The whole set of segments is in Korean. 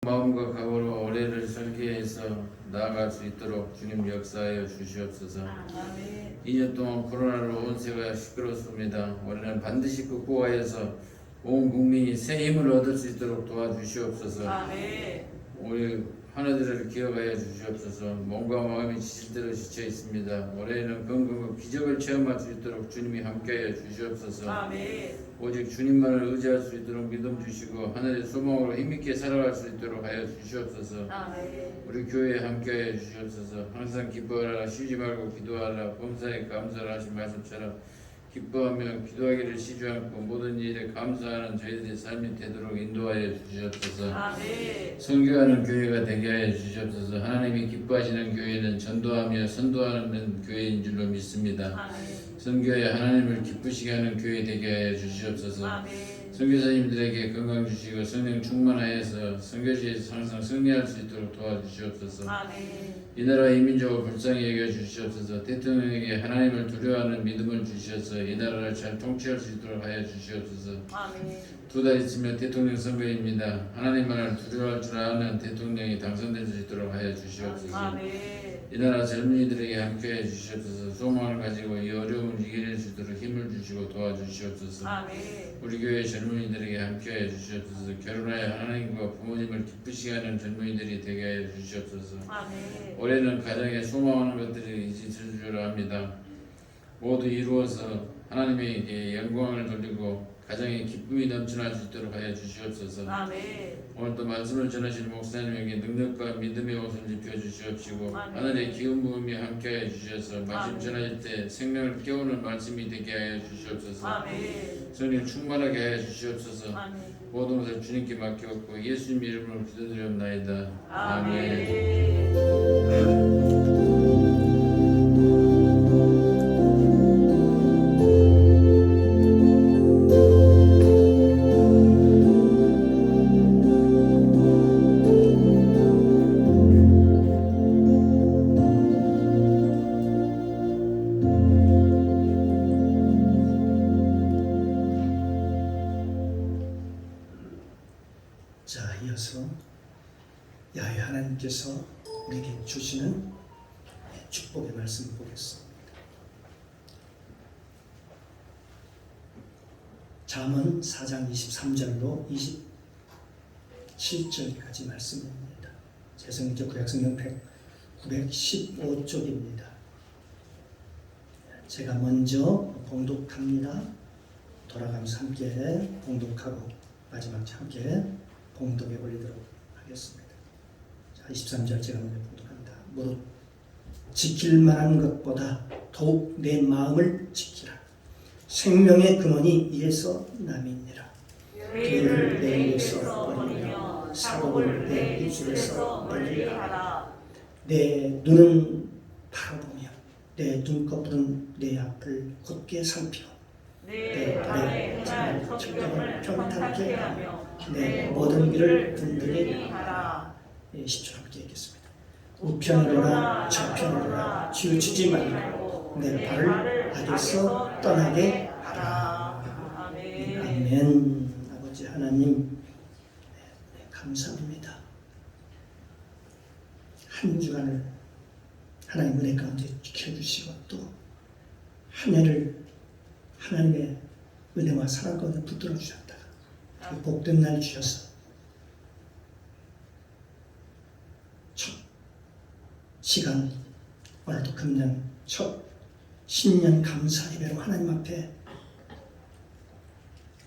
마음과 각오로 올해를 설계해서 나아갈 수 있도록 주님 역사하여 주시옵소서. 2년 동안 코로나로 온 세가 시끄럽습니다. 올해는 반드시 극복하여서 온 국민이 새 힘을 얻을 수 있도록 도와주시옵소서. 우리 하나들을 기억하여 주시옵소서. 몸과 마음이 지칠 대로 지쳐 있습니다. 올해는 건강과 기적을 체험할 수 있도록 주님이 함께하여 주시옵소서. 오직 주님만을 의지할 수 있도록 믿음 주시고 하늘의 소망으로 힘있게 살아갈 수 있도록 하여 주시옵소서. 우리 교회에 함께하여 주시옵소서. 항상 기뻐하라, 쉬지 말고 기도하라, 범사에 감사를 하신 말씀처럼 기뻐하며 기도하기를 쉬지 않고 모든 일에 감사하는 저희들의 삶이 되도록 인도하여 주시옵소서. 선교하는 교회가 되게 하여 주시옵소서. 하나님이 기뻐하시는 교회는 전도하며 선도하는 교회인 줄로 믿습니다. 선교에 하나님을 기쁘시게 하는 교회 되게 하여 주시옵소서. 선교사님들에게 건강 주시고 성령 충만하여서 선교지에서 항상 승리할 수 있도록 도와주시옵소서. 이 나라 이 민족을 불쌍히 여겨 주시옵소서. 대통령에게 하나님을 두려워하는 믿음을 주시어서 이 나라를 잘 통치할 수 있도록 하여 주시옵소서. 두 달 있으면 대통령 선거입니다. 하나님만을 두려워할 줄 아는 대통령이 당선될 수 있도록 하여 주시옵소서. 이 나라 젊은이들에게 함께해 주시옵소서. 소망을 가지고 이 어려움을 이겨낼 수 있도록 힘을 주시고 도와주시옵소서. 우리 교회 젊은이들에게 함께해 주시옵소서. 결혼하여 하나님과 부모님을 기쁘시게 하는 젊은이들이 되게 하여 주시옵소서. 올해는 가정에 소망하는 것들이 있을 줄 압니다. 모두 이루어서 하나님에게 영광을 돌리고 가정에 기쁨이 넘쳐날 수 있도록 하여 주시옵소서. 오늘도 말씀을 전하시는 목사님에게 능력과 믿음의 옷을 입혀 주시옵시고 하늘의 기운 부음이 함께하여 주셔서 말씀 전하실 때 생명을 깨우는 말씀이 되게 하여 주시옵소서. 성령 충만하게 하여 주시옵소서. 모든 것을 주님께 맡기옵고 예수님 이름으로 기도드리옵나이다. 아멘. 자, 이어서 야훼 하나님께서 우리에게 주시는 축복의 말씀을 보겠습니다. 잠언 4장 23절로 27절까지 말씀입니다. 새성경 구약성경 915쪽입니다. 제가 먼저 봉독합니다. 돌아가면서 함께 봉독하고 마지막 함께 봉독해 올리도록 하겠습니다. 자, 23절 제가 먼저 봉독합니다. 무릇 지킬 만한 것보다 더욱 내 마음을 지키라. 생명의 근원이 이에서 남이니라. 죄를 내 입에서 버리며 사복을 내 입술에서 멀리하라. 내 눈은 바라보며 내 눈꺼풀은 내 앞을 곧게 살피어 내 발에 적당을 평탄하게 하며 내 모든 길을 든든히 하라. 10절 함께 읽겠습니다. 우편으로나 좌편으로나 치우치지 말고 내 발을 악에서 떠나게 하라. 아멘. 아버지 하나님 감사합니다. 한 주간을 하나님 은혜 가운데 지켜주시고 또 한 해를 하나님의 은혜와 사랑 가운데 붙들어 주셨다가 그 복된 날 주셔서 첫 시간 오늘도 금년 첫 신년 감사 예배로 하나님 앞에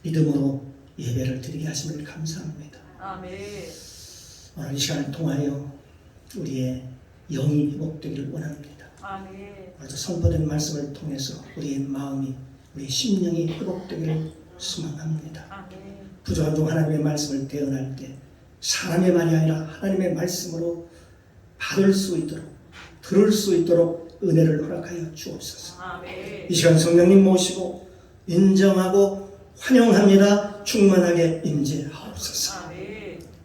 믿음으로 예배를 드리게 하심을 감사합니다. 오늘 이 시간을 통하여 우리의 영이 회복되기를 원합니다. 오늘도 선포된 말씀을 통해서 우리의 마음이 우리 심령이 회복되기를 소망합니다. 부족한 중 하나님의 말씀을 대언할 때 사람의 말이 아니라 하나님의 말씀으로 받을 수 있도록 들을 수 있도록 은혜를 허락하여 주옵소서. 이 시간 성령님 모시고 인정하고 환영합니다. 충만하게 임재하옵소서.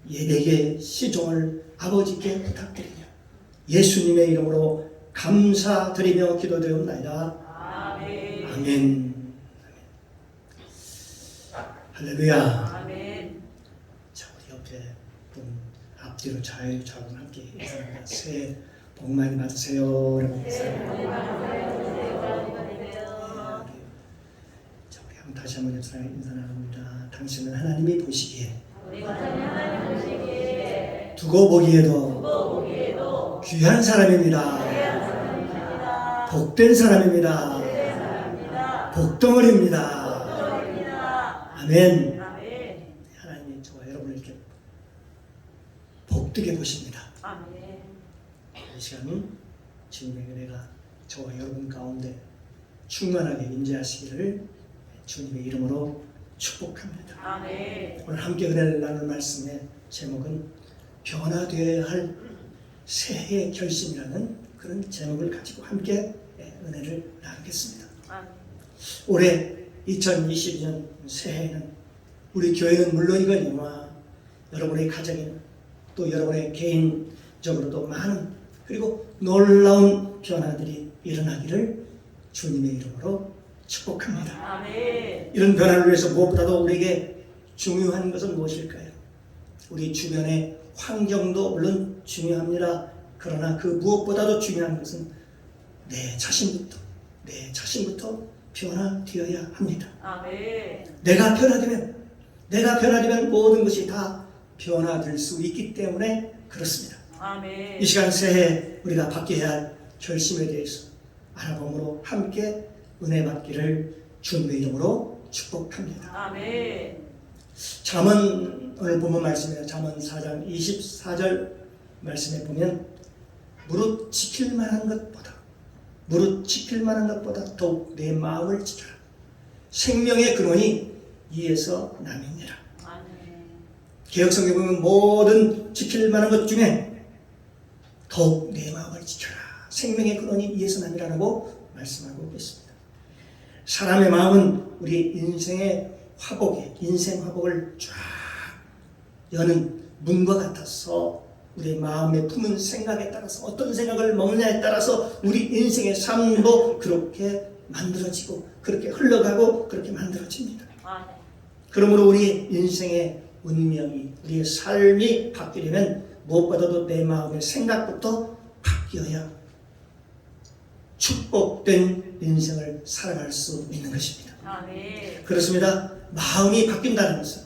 예배의 시종을 아버지께 부탁드리며 예수님의 이름으로 감사드리며 기도드리옵나이다. 아멘. 할렐루야. 아멘. 자, 우리 옆에 분 앞뒤로 좌우좌우 함께 인사합니다. 새해 복 많이 받으세요. 자, 우리 한번 다시 한번 옆사람에 인사 나눕니다. 당신은 하나님이 보시기에 두고 보기에도 귀한 사람입니다. 복된 사람입니다. 복덩어리입니다. 아멘. 하나님이 저와 여러분을 이렇게 복되게 보십니다. 이 시간은 주님의 은혜가 저와 여러분 가운데 충만하게 임재하시기를 주님의 이름으로 축복합니다. 오늘 함께 은혜를 나눌 말씀의 제목은 변화되어야 할 새해의 결심이라는 그런 제목을 가지고 함께 은혜를 나누겠습니다. 올해 2022년 새해에는 우리 교회는 물론이거니와 여러분의 가정이나 또 여러분의 개인적으로도 많은 그리고 놀라운 변화들이 일어나기를 주님의 이름으로 축복합니다. 이런 변화를 위해서 무엇보다도 우리에게 중요한 것은 무엇일까요? 우리 주변의 환경도 물론 중요합니다. 그러나 그 무엇보다도 중요한 것은 내 자신부터 변화되어야 합니다. 내가 변화되면 모든 것이 다 변화될 수 있기 때문에 그렇습니다. 이 시간 새해 우리가 바뀌어야 할 결심에 대해서 알아봄으로 함께 은혜 받기를 주님의 이름으로 축복합니다. 잠언 오늘 본문 말씀이에요. 잠언 4장 24절 말씀에 보면 무릇 지킬 만한 것보다 더욱 내 마음을 지켜라. 생명의 근원이 이에서 남이니라. 개혁성경에 보면 모든 지킬 만한 것 중에 더욱 내 마음을 지켜라. 생명의 근원이 이에서 남이라고 말씀하고 있습니다. 사람의 마음은 우리 인생 화복을 쫙 여는 문과 같아서 우리 마음에 품은 생각에 따라서 어떤 생각을 먹느냐에 따라서 우리 인생의 삶도 그렇게 만들어지고 그렇게 흘러가고 그렇게 만들어집니다. 그러므로 우리 인생의 운명이 우리의 삶이 바뀌려면 무엇보다도 내 마음의 생각부터 바뀌어야 축복된 인생을 살아갈 수 있는 것입니다. 그렇습니다. 마음이 바뀐다는 것은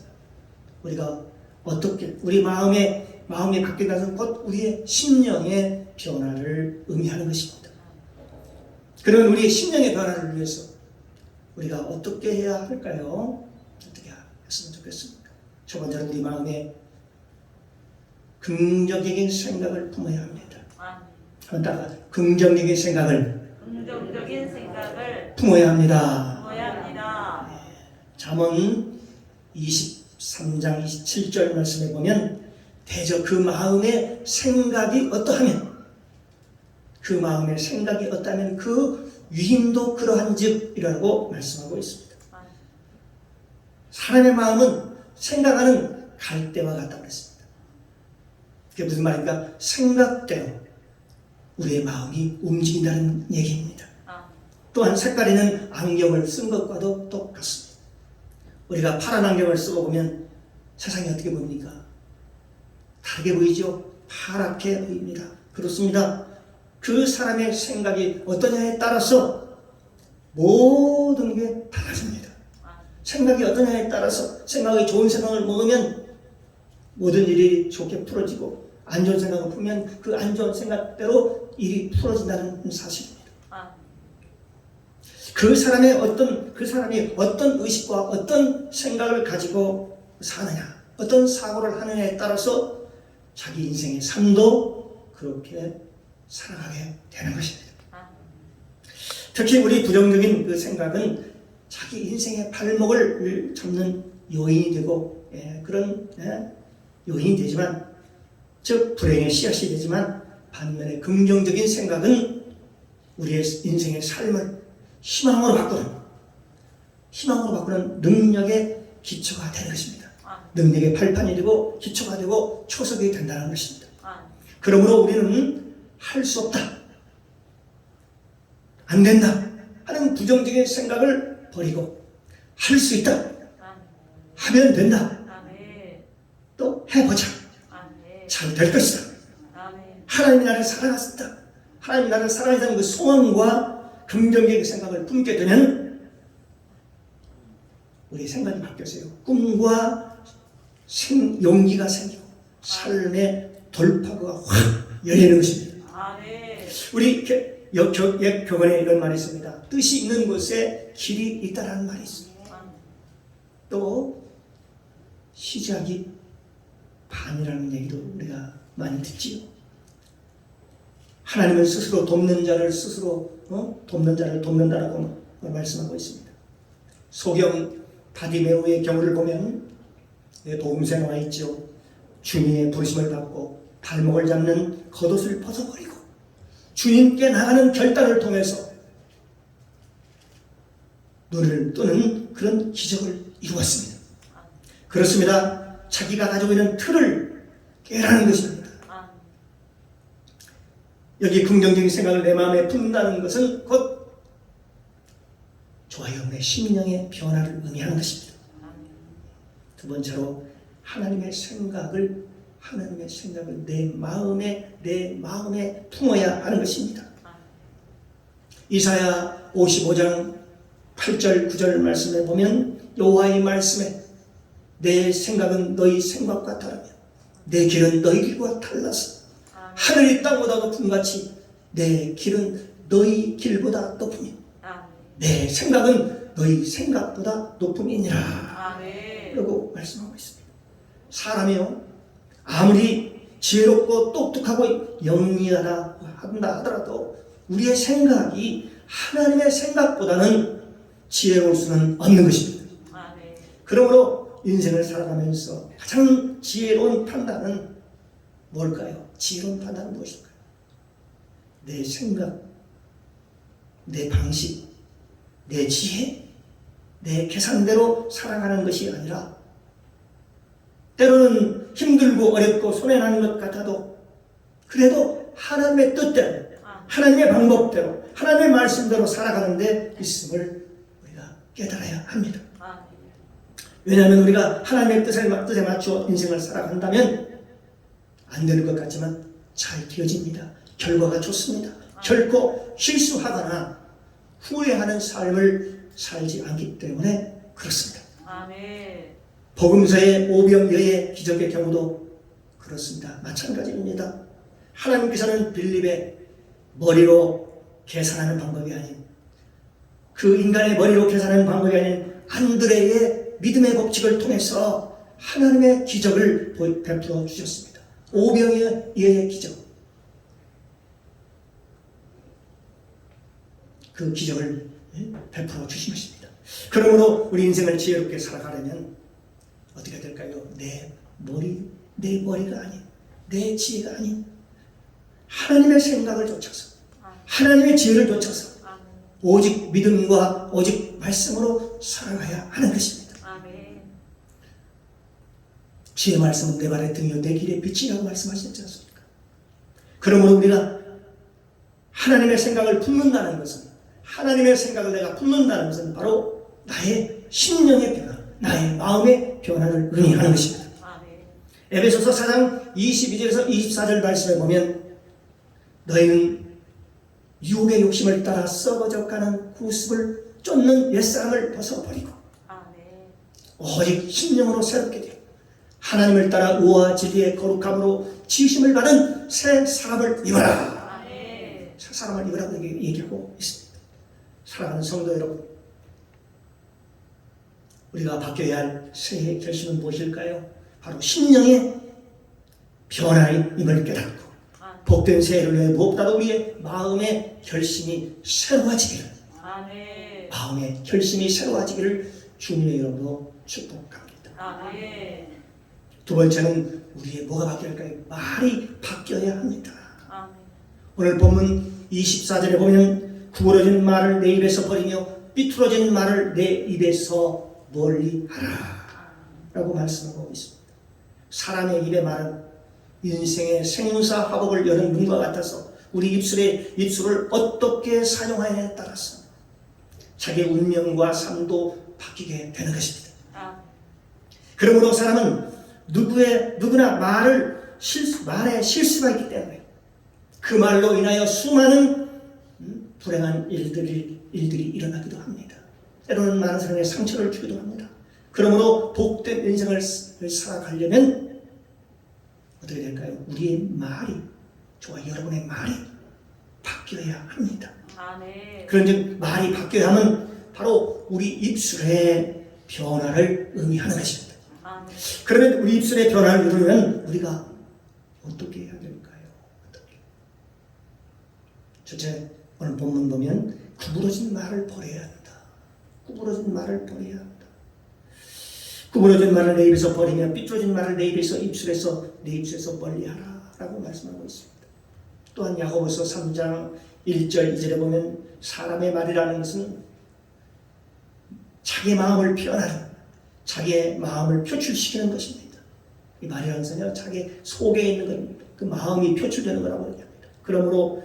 우리가 어떻게 우리 마음이 바뀐다는 것은 곧 우리의 심령의 변화를 의미하는 것입니다. 그러면 우리의 심령의 변화를 위해서 우리가 어떻게 해야 할까요? 어떻게 했으면 좋겠습니까? 첫 번째로 우리 마음에 긍정적인 생각을 품어야 합니다. 한번 따라 긍정적인 생각을 품어야 합니다. 잠언 23장 27절 말씀에 보면 대저 그 마음의 생각이 어떠하면 그 위임도 그러한즉이라고 말씀하고 있습니다. 사람의 마음은 생각하는 갈대와 같다고 했습니다. 그게 무슨 말입니까? 생각대로 우리의 마음이 움직인다는 얘기입니다. 또한 색깔 있는 안경을 쓴 것과도 똑같습니다. 우리가 파란 안경을 쓰고 보면 세상이 어떻게 보입니까? 다르게 보이죠? 파랗게 보입니다. 그렇습니다. 그 사람의 생각이 어떠냐에 따라서 모든 게 달라집니다. 생각이 어떠냐에 따라서 생각이 좋은 생각을 먹으면 모든 일이 좋게 풀어지고 안 좋은 생각을 풀면 그 안 좋은 생각대로 일이 풀어진다는 사실입니다. 그 사람이 어떤 의식과 어떤 생각을 가지고 사느냐, 어떤 사고를 하느냐에 따라서 자기 인생의 삶도 그렇게 살아가게 되는 것입니다. 특히 우리 부정적인 그 생각은 자기 인생의 발목을 잡는 요인이 되고 그런 요인이 되지만 즉 불행의 씨앗이 되지만 반면에 긍정적인 생각은 우리의 인생의 삶을 희망으로 바꾸는 능력의 기초가 되는 것입니다. 능력의 발판이 되고 기초가 되고 초석이 된다는 것입니다. 그러므로 우리는 할 수 없다, 안 된다 하는 부정적인 생각을 버리고 할 수 있다, 하면 된다, 또 해보자, 잘 될 것이다. 아멘. 하나님이 나를 사랑하셨다. 하나님이 나를 사랑한다는 그 소망과 긍정적인 생각을 품게 되면 우리 생각이 바뀌었어요. 꿈과 용기가 생기고 삶의 돌파구가 확 열리는 것입니다. 아멘. 우리 옛 교본에 이런 말이 있습니다. 뜻이 있는 곳에 길이 있다라는 말이 있습니다. 또 시작이 반이라는 얘기도 우리가 많이 듣지요. 하나님은 스스로 돕는 자를 스스로 돕는 자를 돕는다라고 말씀하고 있습니다. 소경 바디메오의 경우를 보면 도움새 나와 있죠. 주님의 부르심을 받고 발목을 잡는 겉옷을 벗어버리고 주님께 나가는 결단을 통해서 눈을 뜨는 그런 기적을 이루었습니다. 그렇습니다. 자기가 가지고 있는 틀을 깨라는 것입니다. 여기 긍정적인 생각을 내 마음에 품는다는 것은 곧 저와 여러분의 심령의 변화를 의미하는 것입니다. 두 번째로 하나님의 생각을 내 마음에 품어야 하는 것입니다. 이사야 55장 8절 9절 말씀에 보면 여호와의 말씀에 내 생각은 너희 생각과 다르며 내 길은 너희 길과 달라서 하늘이 땅보다 높은 같이 내 길은 너희 길보다 높으니 내 생각은 너희 생각보다 높음이니라 라고 말씀하고 있습니다. 사람이요 아무리 지혜롭고 똑똑하고 영리하다 한다 하더라도 우리의 생각이 하나님의 생각보다는 지혜로울 수는 없는 것입니다. 그러므로 인생을 살아가면서 가장 지혜로운 판단은 뭘까요? 지혜로운 판단은 무엇일까요? 내 생각, 내 방식, 내 지혜, 내 계산대로 살아가는 것이 아니라 때로는 힘들고 어렵고 손해나는 것 같아도 그래도 하나님의 뜻대로 하나님의 방법대로 하나님의 말씀대로 살아가는 데 있음을 우리가 깨달아야 합니다. 왜냐하면 우리가 하나님의 뜻에 맞추어 인생을 살아간다면 안 되는 것 같지만 잘 되어집니다. 결과가 좋습니다. 결코 실수하거나 후회하는 삶을 살지 않기 때문에 그렇습니다. 복음서의 오병이어의 기적의 경우도 그렇습니다. 마찬가지입니다. 하나님께서는 빌립의 머리로 계산하는 방법이 아닌 그 인간의 머리로 계산하는 방법이 아닌 안드레의 믿음의 법칙을 통해서 하나님의 기적을 베풀어 주셨습니다. 오병이어의 기적. 그 기적을 베풀어 주신 것입니다. 그러므로 우리 인생을 지혜롭게 살아가려면 어떻게 될까요? 내 머리가 아닌 내 지혜가 아닌 하나님의 생각을 좇아서 하나님의 지혜를 좇아서 오직 믿음과 오직 말씀으로 살아가야 하는 것입니다. 지혜 말씀은 내 발의 등이요 내 길의 빛이라고 말씀하셨지 않습니까? 그러므로 우리가 하나님의 생각을 품는다는 것은 하나님의 생각을 내가 품는다는 것은 바로 나의 심령의 변화, 나의 마음의 변화를 의미하는 것입니다. 에베소서 4장 22절에서 24절 말씀에 보면 너희는 유혹의 욕심을 따라 썩어져가는 구습을 쫓는 옛사람을 벗어버리고 오직 심령으로 새롭게 되어 하나님을 따라 의와 진리의 거룩함으로 지으심을 받은 새 사람을 입어라. 새 사람을 입으라고 얘기하고 있습니다. 사랑하는 성도 여러분, 우리가 바뀌어야 할 새해 결심은 무엇일까요? 바로 심령의 변화임을 깨닫고 복된 새해를 위해 무엇보다도 우리의 마음의 결심이 새로워지기를 마음의 결심이 새로워지기를 주님의 이름으로 축복합니다. 두 번째는 우리의 뭐가 바뀌어야 할까요? 말이 바뀌어야 합니다. 오늘 본문 24절에 보면 구부러진 말을 내 입에서 버리며 삐뚤어진 말을 내 입에서 멀리 하라 라고 말씀하고 있습니다. 사람의 입의 말은 인생의 생사 화복을 여는 문과 같아서 우리 입술을 어떻게 사용하냐에 따라서 자기의 운명과 삶도 바뀌게 되는 것입니다. 그러므로 사람은 누구나 말을 말에 실수가 있기 때문에 그 말로 인하여 수많은 불행한 일들이 일어나기도 합니다. 때로는 많은 사람에게 상처를 주기도 합니다. 그러므로 복된 인생을 살아가려면 어떻게 될까요? 우리의 말이, 저와 여러분의 말이 바뀌어야 합니다. 그런즉 말이 바뀌어야 하면 바로 우리 입술의 변화를 의미하는 것입니다. 그러면 우리 입술의 변화를 이루려면 우리가 어떻게 해야 될까요? 첫째, 오늘 본문 보면 구부러진 말을 버려야 한다. 구부러진 말을 버려야 한다. 구부러진 말을 내 입에서 버리며 삐뚤어진 말을 내 입술에서 멀리하라 라고 말씀하고 있습니다. 또한 야고보서 3장 1절 2절에 보면 사람의 말이라는 것은 자기의 마음을 표현하는, 자기의 마음을 표출시키는 것입니다. 이 말이라는 것은요, 자기 속에 있는 그 마음이 표출되는 거라고 얘기합니다. 그러므로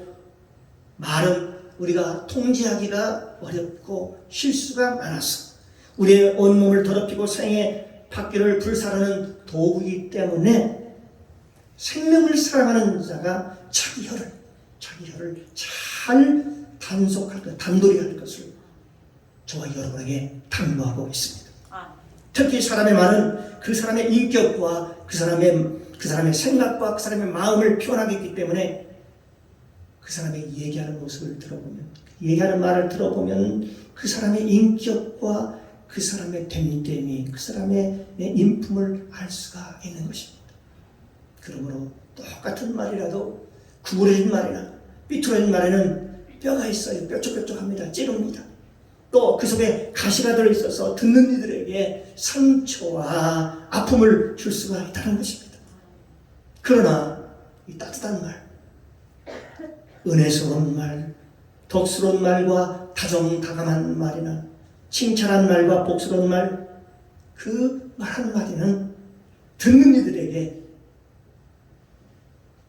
말은 우리가 통제하기가 어렵고 실수가 많아서 우리의 온몸을 더럽히고 생의 바퀴를 불사르는 도구이기 때문에 생명을 사랑하는 자가 자기 혀를 잘 단돌이 할 것을 저와 여러분에게 당부하고 있습니다. 특히 사람의 말은 그 사람의 인격과 그 사람의 생각과 그 사람의 마음을 표현하기 때문에 그 사람의 얘기하는 모습을 들어보면, 얘기하는 말을 들어보면 그 사람의 인격과 그 사람의 됨됨이, 그 사람의 인품을 알 수가 있는 것입니다. 그러므로 똑같은 말이라도 구부러진 말이나 삐뚤어진 말에는 뼈가 있어요. 뾰족뾰족합니다. 찌릅니다. 또 그 속에 가시가 들어있어서 듣는 이들에게 상처와 아픔을 줄 수가 있다는 것입니다. 그러나 이 따뜻한 말, 은혜스러운 말, 덕스러운 말과 다정다감한 말이나 칭찬한 말과 복스러운 말, 그 말 한마디는 듣는 이들에게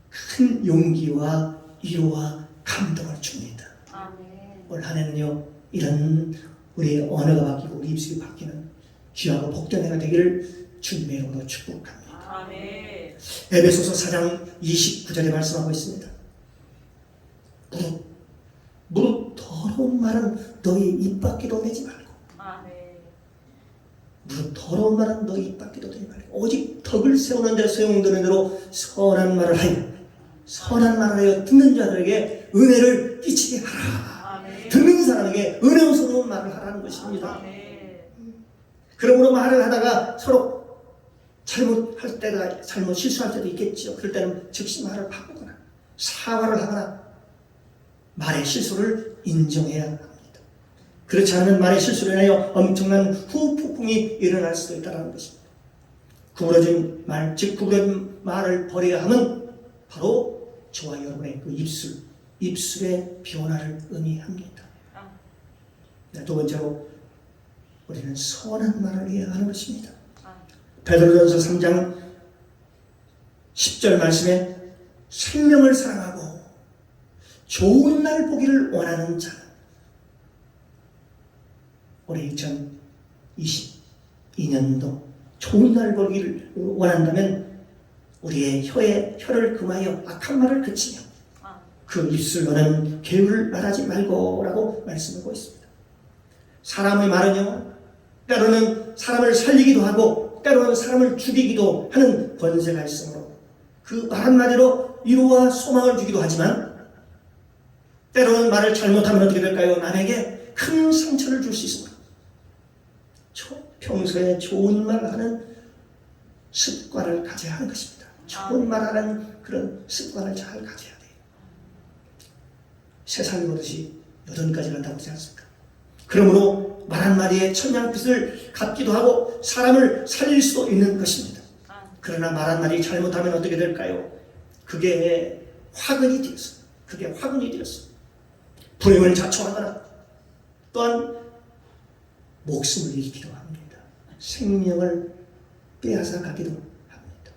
큰 용기와 위로와 감동을 줍니다. 올 한 해는요, 이런 우리의 언어가 바뀌고 우리 입술이 바뀌는 귀하고 복된 해가 되기를 주님의 이름으로 축복합니다. 에베소서 4장 29절에 말씀하고 있습니다. 무릇 더러운 말은 너희 입 밖에도 내지 말고, 무릇 더러운 말은 너희 입 밖에도 내지 말고 오직 덕을 세우는 데 소용되는 대로 선한 말을 하여 듣는 자들에게 은혜를 끼치게 하라. 듣는 사람에게 은혜스러운 말을 하라는 것입니다. 그러므로 말을 하다가 서로 잘못 실수할 때도 있겠죠. 그럴 때는 즉시 말을 바꾸거나 사과를 하거나 말의 실수를 인정해야 합니다. 그렇지 않으면 말의 실수로 인하여 엄청난 후폭풍이 일어날 수도 있다는 것입니다. 구부러진 말, 즉 구부러진 말을 버려야 하면 바로 저와 여러분의 그 입술의 변화를 의미합니다. 두 번째로 우리는 선한 말을 해야 하는 것입니다. 베드로전서 3장 10절 말씀에 생명을 사랑하고 좋은 날 보기를 원하는 자는 올해 2022년도 좋은 날 보기를 원한다면 우리의 혀를 금하여 악한 말을 그치며 그 입술로는 계율을 말하지 말고라고 말씀하고 있습니다. 사람의 말은요, 때로는 사람을 살리기도 하고 때로는 사람을 죽이기도 하는 권세가 있으므로 그 말 한마디로 위로와 소망을 주기도 하지만 때로는 말을 잘못하면 어떻게 될까요? 남에게 큰 상처를 줄 수 있습니다. 평소에 좋은 말을 하는 습관을 가져야 하는 것입니다. 좋은 말하는 그런 습관을 잘 가져야 돼요. 세상이 보듯이 여든까지 간다고 하지 않습니까? 그러므로 말 한마디에 천냥빚을 갚기도 하고 사람을 살릴 수도 있는 것입니다. 그러나 말 한마디 잘못하면 어떻게 될까요? 그게 화근이 되었어. 불행을 자초하거나 또한 목숨을 잃기도 합니다. 생명을 빼앗아 가기도 합니다.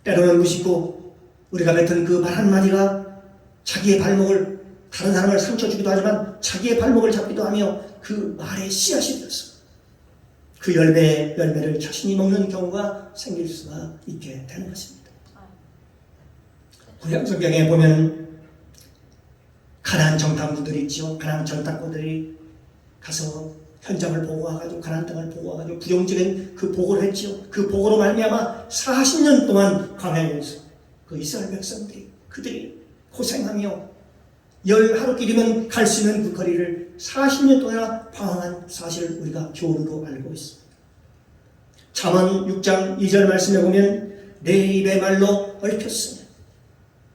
때로는 무심코 우리가 뱉은 그 말 한마디가 자기의 발목을, 다른 사람을 상처 주기도 하지만 자기의 발목을 잡기도 하며 그 말의 씨앗이 되었습니다. 그 열매를 자신이 먹는 경우가 생길 수가 있게 되는 것입니다. 구약 성경에 보면 가나안 정탐꾼들이 있죠. 가나안 정탐꾼들이 가서 현장을 보고 와가지고 가나안 땅을 보고 와가지고 부정적인 그 보고를 했죠. 그 보고로 말미암아 40년 동안 광야에서 그 이스라엘 백성들이 그들이 고생하며 열 하루길이면 갈 수 있는 그 거리를 40년 동안 방황한 사실을 우리가 교훈으로 알고 있습니다. 잠언 6장 2절 말씀에 보면 내 입의 말로 얽혔으며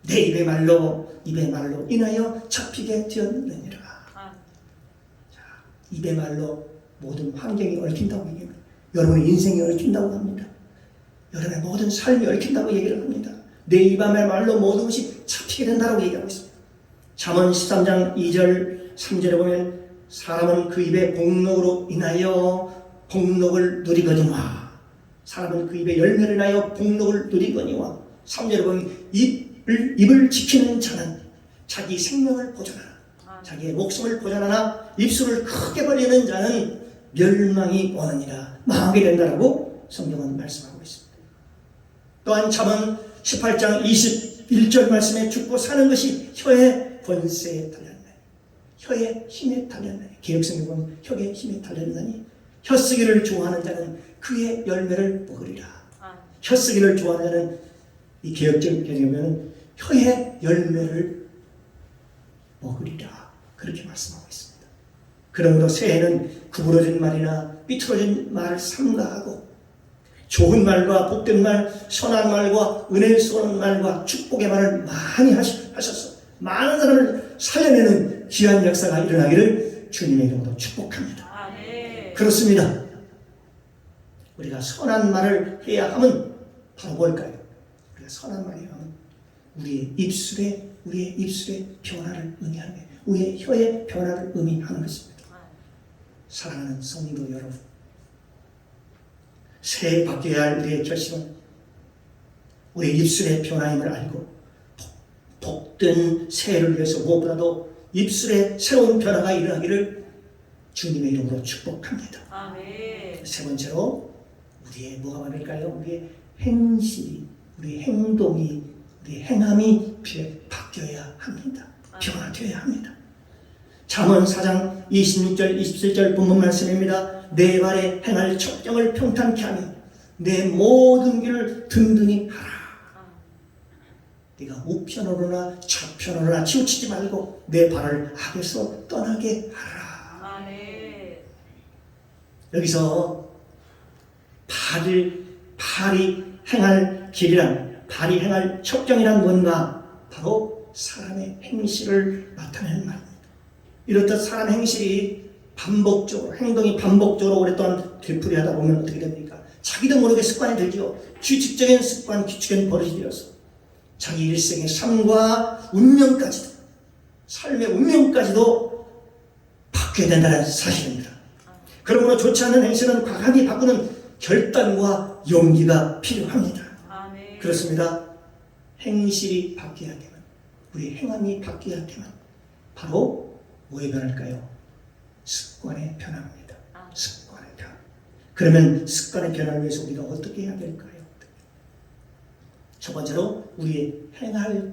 내 입의 말로 인하여 잡히게 되었느니라. 입의 말로 모든 환경이 얽힌다고 얘기합니다. 여러분의 인생이 얽힌다고 합니다. 여러분의 모든 삶이 얽힌다고 얘기를 합니다. 내 입의 말로 모든 것이 잡히게 된다고 얘기하고 있습니다. 잠언 13장 2절 3절에 보면 사람은 그 입의 복록으로 인하여 복록을 누리거니와 사람은 그 입의 열매를 인하여 복록을 누리거니와 3절에 보면 입을 지키는 자는 자기 생명을 보존하나 자기의 목숨을 보존하나 입술을 크게 벌리는 자는 멸망이 오느니라 망하게 된다라고 성경은 말씀하고 있습니다. 또한 잠언 18장 21절 말씀에 죽고 사는 것이 혀의 권세에 달렸나니 혀의 힘에 달렸나니 개역성에 보면 혀의 힘에 달렸나니 혀쓰기를 좋아하는 자는 그의 열매를 먹으리라. 혀쓰기를 좋아하는 자는 이 개역적 개념에는 혀의 열매를 먹으리라 그렇게 말씀하고 있습니다. 그러므로 새해는 구부러진 말이나 삐뚤어진 말을 삼가하고 좋은 말과 복된 말, 선한 말과 은혜를 쏘는 말과 축복의 말을 많이 하셔서 많은 사람을 살려내는 귀한 역사가 일어나기를 주님의 이름으로 축복합니다. 그렇습니다. 우리가 선한 말을 해야 하면 바로 뭘까요? 우리가 선한 말을 해야 하면 우리의 입술의 변화를 의미하는 거예요. 우리의 혀의 변화를 의미하는 것입니다. 사랑하는 성도 여러분, 새해 바뀌어야 할 우리의 결심은 우리 입술의 변화임을 알고 복된 새해를 위해서 무엇보다도 입술의 새로운 변화가 일어나기를 주님의 이름으로 축복합니다. 아멘. 세 번째로 우리의 뭐가 많을까요? 우리의 행실이, 우리의 행동이, 우리의 행함이 바뀌어야 합니다. 변화되어야 합니다. 잠언 4장 26절 27절 본문 말씀입니다. 내 발에 행할 첩경을 평탄케 하며 내 모든 길을 든든히 하라. 네가 우편으로나 좌편으로나 치우치지 말고 내 발을 악에서 떠나게 하라. 아멘. 여기서 발이 행할 길이란, 발이 행할 첩경이란 뭔가? 바로 사람의 행실을 나타내는 말입니다. 이렇듯 사람의 행실이 반복적으로, 행동이 반복적으로 오랫동안 되풀이하다 보면 어떻게 됩니까? 자기도 모르게 습관이 들지요. 규칙적인 습관, 규칙적인 버릇이 되어서 자기 일생의 삶과 운명까지도, 삶의 운명까지도 바뀌어야 된다는 사실입니다. 그러므로 좋지 않은 행실은 과감히 바꾸는 결단과 용기가 필요합니다. 아멘. 그렇습니다. 행실이 바뀌어야 되면, 우리 행함이 바뀌어야 되면 바로 뭐에 변할까요? 습관의 변화입니다. 습관의 변화. 그러면 습관의 변화를 위해서 우리가 어떻게 해야 될까요? 첫 번째로 우리의 행할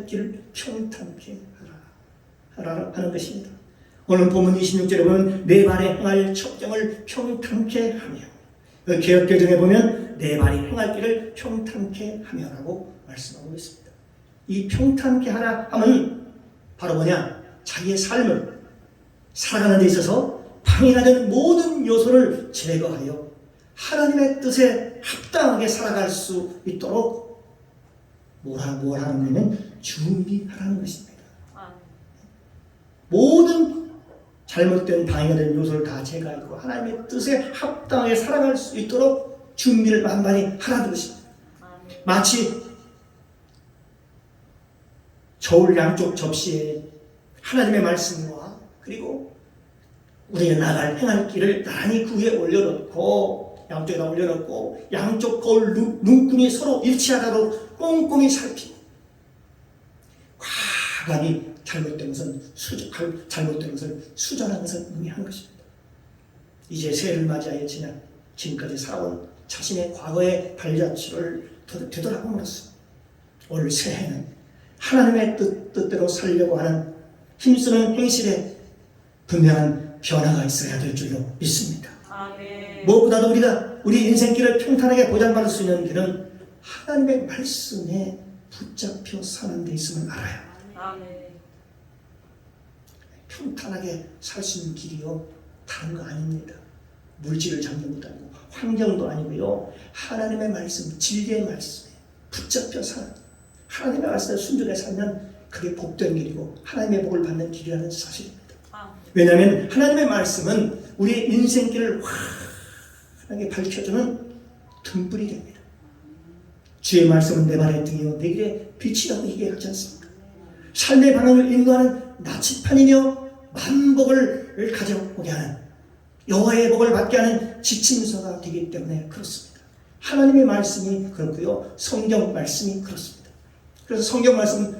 길을 평탄케 하라 하는 것입니다. 오늘 본문 26절에 보면 내 발에 행할 첩경을 평탄케 하며, 개역개정에 보면 내 발이 행할 길을 평탄케 하며라고 말씀하고 있습니다. 이 평탄케 하라 하면 바로 뭐냐? 자기의 삶을 살아가는 데 있어서 방해가 되는 모든 요소를 제거하여 하나님의 뜻에 합당하게 살아갈 수 있도록 뭘 하는 거냐면 준비하라는 것입니다. 모든 잘못된 방해가 되는 요소를 다 제거하고 하나님의 뜻에 합당하게 살아갈 수 있도록 준비를 만반히 하라는 것입니다. 마치 저울 양쪽 접시에 하나님의 말씀과 그리고 우리가 나갈 행할 길을 나란히 그 위에 올려놓고, 양쪽에다 올려놓고 양쪽 거울 눈금이 서로 일치하도록 꼼꼼히 살피고 과감히 잘못된 것을 수정하는 것을 의미하는 것입니다. 이제 새해를 맞이하여 지금까지 살아온 자신의 과거의 발자취를 되돌아봄으로써 올 새해는 하나님의 뜻대로 살려고 하는 힘쓰는 행실에 분명한 변화가 있어야 될 줄로 믿습니다. 아멘. 무엇보다도 우리가 우리 인생길을 평탄하게 보장받을 수 있는 길은 하나님의 말씀에 붙잡혀 사는 데 있음을 알아요. 아멘. 평탄하게 살 수 있는 길이요 다른 거 아닙니다. 물질을 잡는 것도 아니고 환경도 아니고요. 하나님의 말씀, 진리의 말씀에 붙잡혀 사는, 하나님의 말씀에 순종해 살면 그게 복된 길이고 하나님의 복을 받는 길이라는 사실입니다. 왜냐하면 하나님의 말씀은 우리의 인생길을 환하게 밝혀주는 등불이 됩니다. 주의 말씀은 내 발의 등이요 내 길의 빛이라고 얘기하지 않습니까? 삶의 방향을 인도하는 나침판이며 만복을 가져오게 하는, 여호와의 복을 받게 하는 지침서가 되기 때문에 그렇습니다. 하나님의 말씀이 그렇고요, 성경 말씀이 그렇습니다. 그래서 성경 말씀,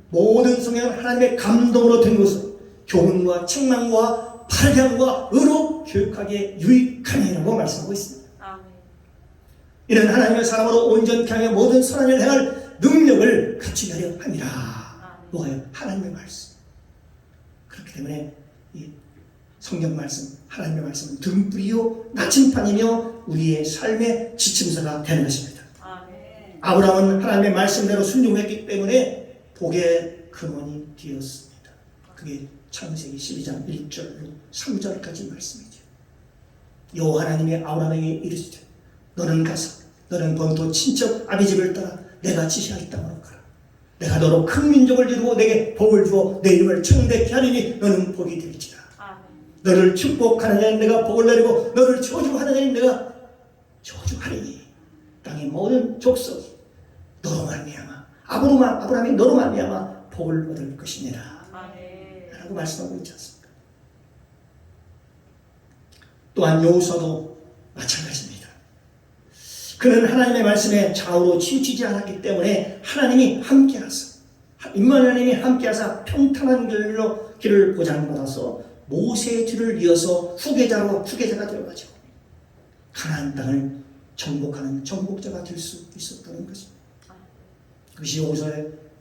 모든 성경은 하나님의 감동으로 된 것은 교훈과 책망과 발견과 의로 교육하기에 유익하니라고 말씀하고 있습니다. 아멘. 이는 하나님의 사람으로 온전케 하며 모든 선한 일을 행할 능력을 갖추게 하려 함이라. 뭐예요? 하나님의 말씀. 그렇기 때문에 이 성경 말씀, 하나님의 말씀은 등불이요 나침판이며 우리의 삶의 지침서가 되는 것입니다. 아멘. 아브라함은 하나님의 말씀대로 순종했기 때문에 복의 근원이 되었습니다. 그게 창세기 12장 1절로 3절까지 말씀이죠. 여호와 하나님이 아브라함에게 이르시되 너는 가서 너는 본토 친척 아비 집을 따라 내가 지시할 땅으로 가라. 내가 너로 큰 민족을 이루고 내게 복을 주어 내 이름을 청대케 하리니 너는 복이 될지라. 너를 축복하는 자는 내가 복을 내리고 너를 저주하는 자는 내가 저주하리니 땅의 모든 족속이 너로 말미암아 아브라함이 너로 말미암아 복을 얻을 것이니라 라고 말씀하고 있지 않습니까? 또한 여호수아도 마찬가지입니다. 그는 하나님의 말씀에 좌우로 치우치지 않았기 때문에 하나님이 함께하사 임마누엘이 함께하사 평탄한 길을 보장받아서 모세의 뒤를 이어서 후계자가 되어가지고 가나안 땅을 정복하는 정복자가 될 수 있었다는 것입니다. 그것이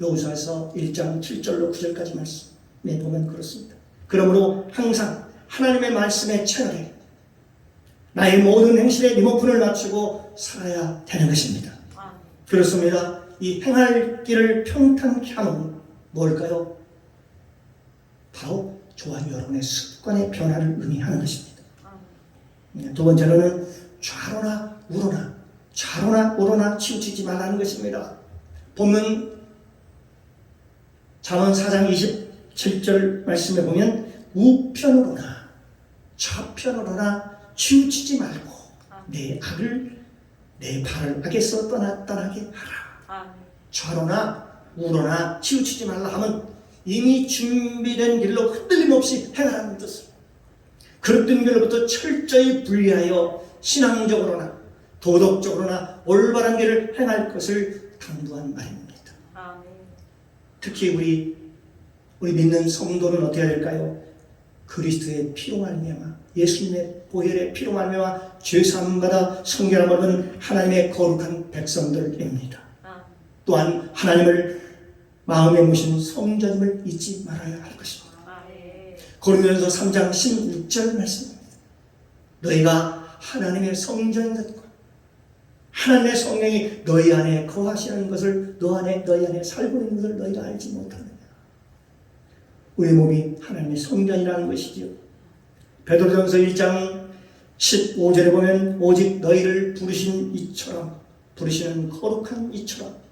여호수아에서 1장 7절로 9절까지 말씀에 보면 그렇습니다. 그러므로 항상 하나님의 말씀에 채널해 나의 모든 행실에 리모컨을 맞추고 살아야 되는 것입니다. 그렇습니다. 이 행할 길을 평탄케 하면 뭘까요? 바로 저와 여러분의 습관의 변화를 의미하는 것입니다. 두 번째로는 좌로나 우로나 치우치지 말라는 것입니다. 본문 잠언 4장 27절 말씀에 보면 우편으로나 좌편으로나 치우치지 말고 내 발을 악에서 떠나게 하라. 좌로나 우로나 치우치지 말라 하면 이미 준비된 길로 흔들림 없이 행하라는 뜻을, 그릇된 길로부터 철저히 분리하여 신앙적으로나 도덕적으로나 올바른 길을 행할 것을 당부한 말입니다. 특히 우리 믿는 성도는 어떻게 해야 될까요? 그리스도의 피로 말미암아 예수님의 보혈의 피로 말미암아 죄사함 받아 성결함 얻은 하나님의 거룩한 백성들입니다. 또한 하나님을 마음에 모신 성전임을 잊지 말아야 할 것입니다. 고린도전서 3장 16절 말씀입니다. 너희가 하나님의 성전이었고 하나님의 성령이 너희 안에 거하시는 것을 너희 안에 살고 있는 것을 너희가 알지 못하느냐. 우리 몸이 하나님의 성전이라는 것이지요. 베드로전서 1장 15절에 보면 오직 너희를 부르시는 거룩한 이처럼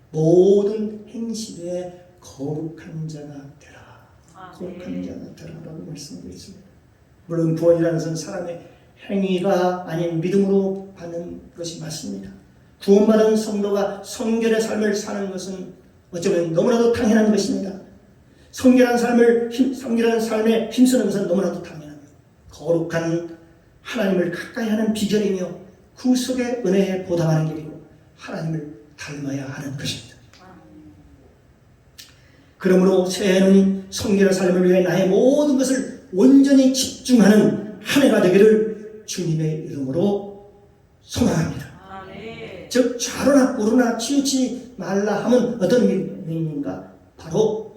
모든 행실에 거룩한 자가 되라. 거룩한 자가 되라라고 말씀하고 있습니다. 물론 구원이라는 것은 사람의 행위가 아닌 믿음으로 받는 것이 맞습니다. 구원받은 성도가 성결의 삶을 사는 것은 어쩌면 너무나도 당연한 것입니다. 성결한 삶에 힘쓰는 것은 너무나도 당연하며 거룩한 하나님을 가까이 하는 비결이며 그 속에 은혜에 보답하는 길이고 하나님을 닮아야 하는 것입니다. 그러므로 새해는 성결한 삶을 위해 나의 모든 것을 온전히 집중하는 한 해가 되기를 주님의 이름으로 소망합니다. 즉 좌로나 우로나 치우치지 말라 하면 어떤 의미인가? 바로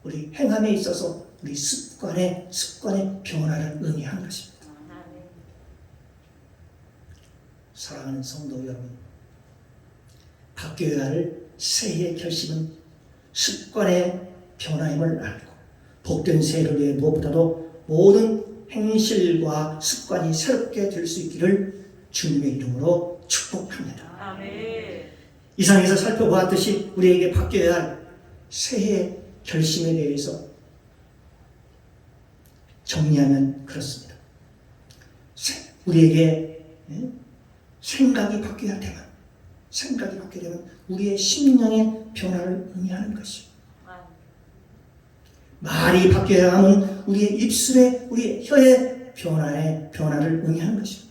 우리 행함에 있어서 우리 습관의 변화를 의미하는 것입니다. 사랑하는 성도 여러분, 바뀌어야 할 새해의 결심은 습관의 변화임을 알고 복된 새해를 위해 무엇보다도 모든 행실과 습관이 새롭게 될 수 있기를 주님의 이름으로 축복합니다. 아멘. 이상에서 살펴보았듯이 우리에게 바뀌어야 할 새해의 결심에 대해서 정리하면 그렇습니다. 우리에게 생각이 바뀌어야 되면 우리의 심령의 변화를 의미하는 것이요. 말이 바뀌어야 하면 우리의 입술에 우리의 혀의 변화를 의미하는 것이요.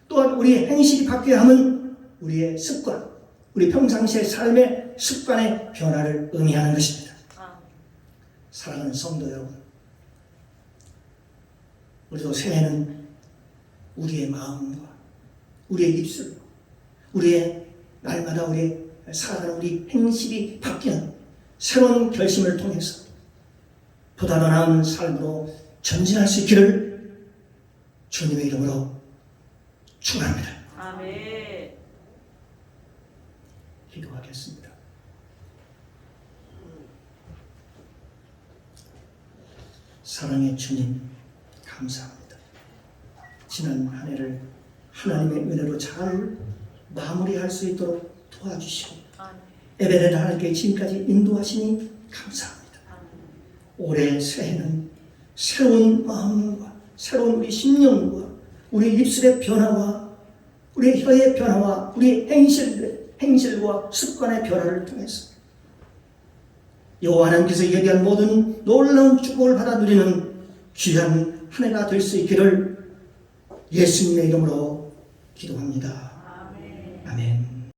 또한 우리의 행실이 바뀌어야 하면 우리의 습관, 우리 평상시의 삶의 습관의 변화를 의미하는 것입니다. 사랑하는 성도 여러분, 우리도 새해는 우리의 마음과 우리의 입술과 우리의 날마다 우리의 살아가는 우리 행실이 바뀌는 새로운 결심을 통해서 보다 더 나은 삶으로 전진할 수 있기를 주님의 이름으로 축원합니다. 아멘. 기도하겠습니다. 사랑의 주님, 감사합니다. 지난 한 해를 하나님의 은혜로 잘 마무리할 수 있도록 도와주시고 에베레를 하나님께 지금까지 인도하시니 감사합니다. 올해 새해는 새로운 마음과 새로운 우리 심령과 우리 입술의 변화와 우리 혀의 변화와 우리 행실과 습관의 변화를 통해서 여호와 하나님께서 예비한 모든 놀라운 축복을 받아 누리는 귀한 한 해가 될 수 있기를 예수님의 이름으로 기도합니다. 아멘.